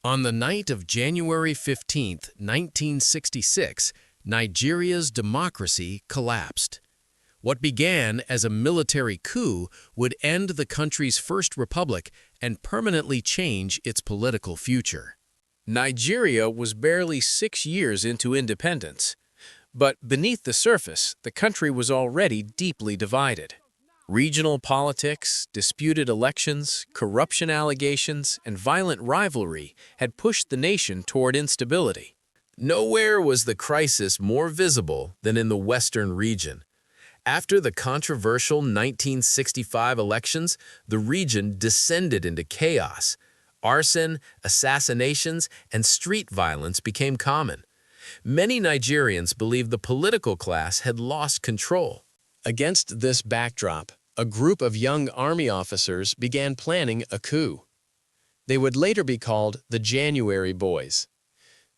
On the night of January 15, 1966, Nigeria's democracy collapsed. What began as a military coup would end the country's first republic and permanently change its political future. Nigeria was barely 6 years into independence, but beneath the surface, the country was already deeply divided. Regional politics, disputed elections, corruption allegations, and violent rivalry had pushed the nation toward instability. Nowhere was the crisis more visible than in the western region. After the controversial 1965 elections, the region descended into chaos. Arson, assassinations, and street violence became common. Many Nigerians believed the political class had lost control. Against this backdrop, a group of young army officers began planning a coup. They would later be called the January Boys.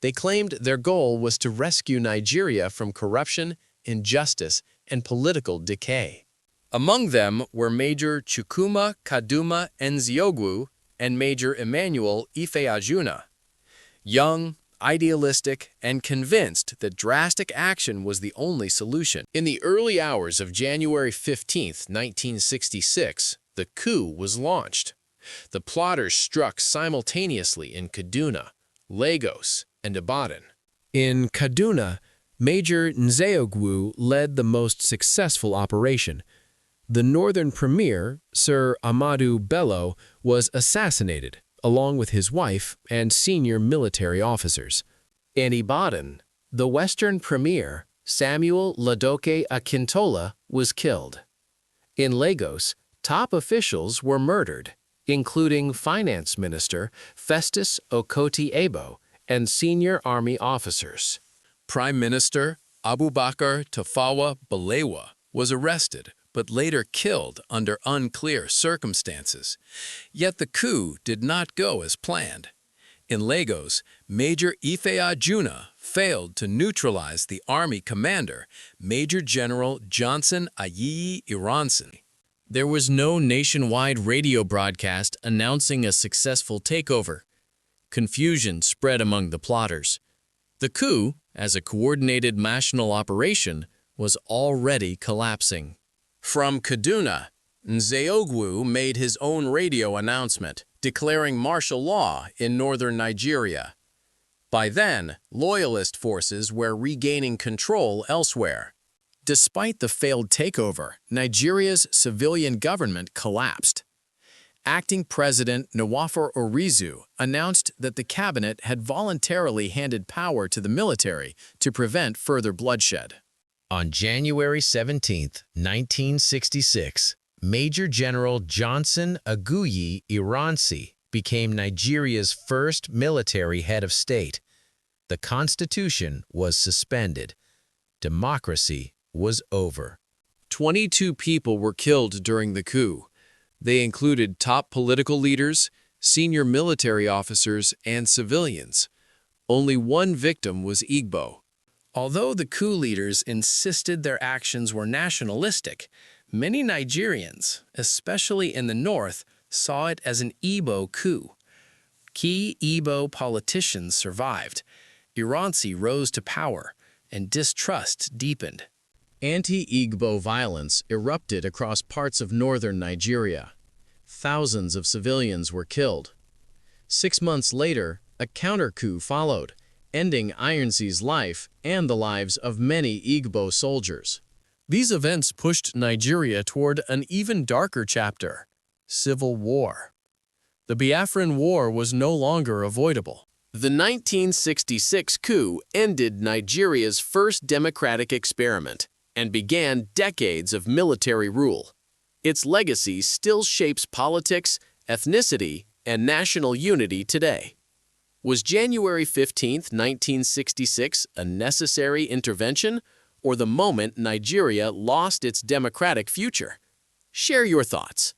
They claimed their goal was to rescue Nigeria from corruption, injustice, and political decay. Among them were Major Chukwuma Kaduma Nzeogwu and Major Emmanuel Ifeajuna. Young, idealistic, and convinced that drastic action was the only solution. In the early hours of January 15, 1966, the coup was launched. The plotters struck simultaneously in Kaduna, Lagos, and Ibadan. In Kaduna, Major Nzeogwu led the most successful operation. The northern premier, Sir Ahmadu Bello, was assassinated, along with his wife and senior military officers. In Ibadan, the western premier, Samuel Ladoke Akintola, was killed. In Lagos, top officials were murdered, including Finance Minister Festus Okoti-Ebo and senior army officers. Prime Minister Abubakar Tafawa Balewa was arrested but later killed under unclear circumstances. Yet the coup did not go as planned. In Lagos, Major Ifeajuna failed to neutralize the army commander, Major General Johnson Ayiyi Ironsi. There was no nationwide radio broadcast announcing a successful takeover. Confusion spread among the plotters. The coup, as a coordinated national operation, was already collapsing. From Kaduna, Nzeogwu made his own radio announcement, declaring martial law in northern Nigeria. By then, loyalist forces were regaining control elsewhere. Despite the failed takeover, Nigeria's civilian government collapsed. Acting President Nwafor Orizu announced that the cabinet had voluntarily handed power to the military to prevent further bloodshed. On January 17, 1966, Major General Johnson Aguiyi Ironsi became Nigeria's first military head of state. The constitution was suspended. Democracy was over. 22 people were killed during the coup. They included top political leaders, senior military officers, and civilians. Only one victim was Igbo. Although the coup leaders insisted their actions were nationalistic, many Nigerians, especially in the north, saw it as an Igbo coup. Key Igbo politicians survived. Ironsi rose to power, and distrust deepened. Anti-Igbo violence erupted across parts of northern Nigeria. Thousands of civilians were killed. 6 months later, a counter-coup followed, ending Ironsi's life and the lives of many Igbo soldiers. These events pushed Nigeria toward an even darker chapter: civil war. The Biafran War was no longer avoidable. The 1966 coup ended Nigeria's first democratic experiment and began decades of military rule. Its legacy still shapes politics, ethnicity, and national unity today. Was January 15, 1966 a necessary intervention, or the moment Nigeria lost its democratic future? Share your thoughts.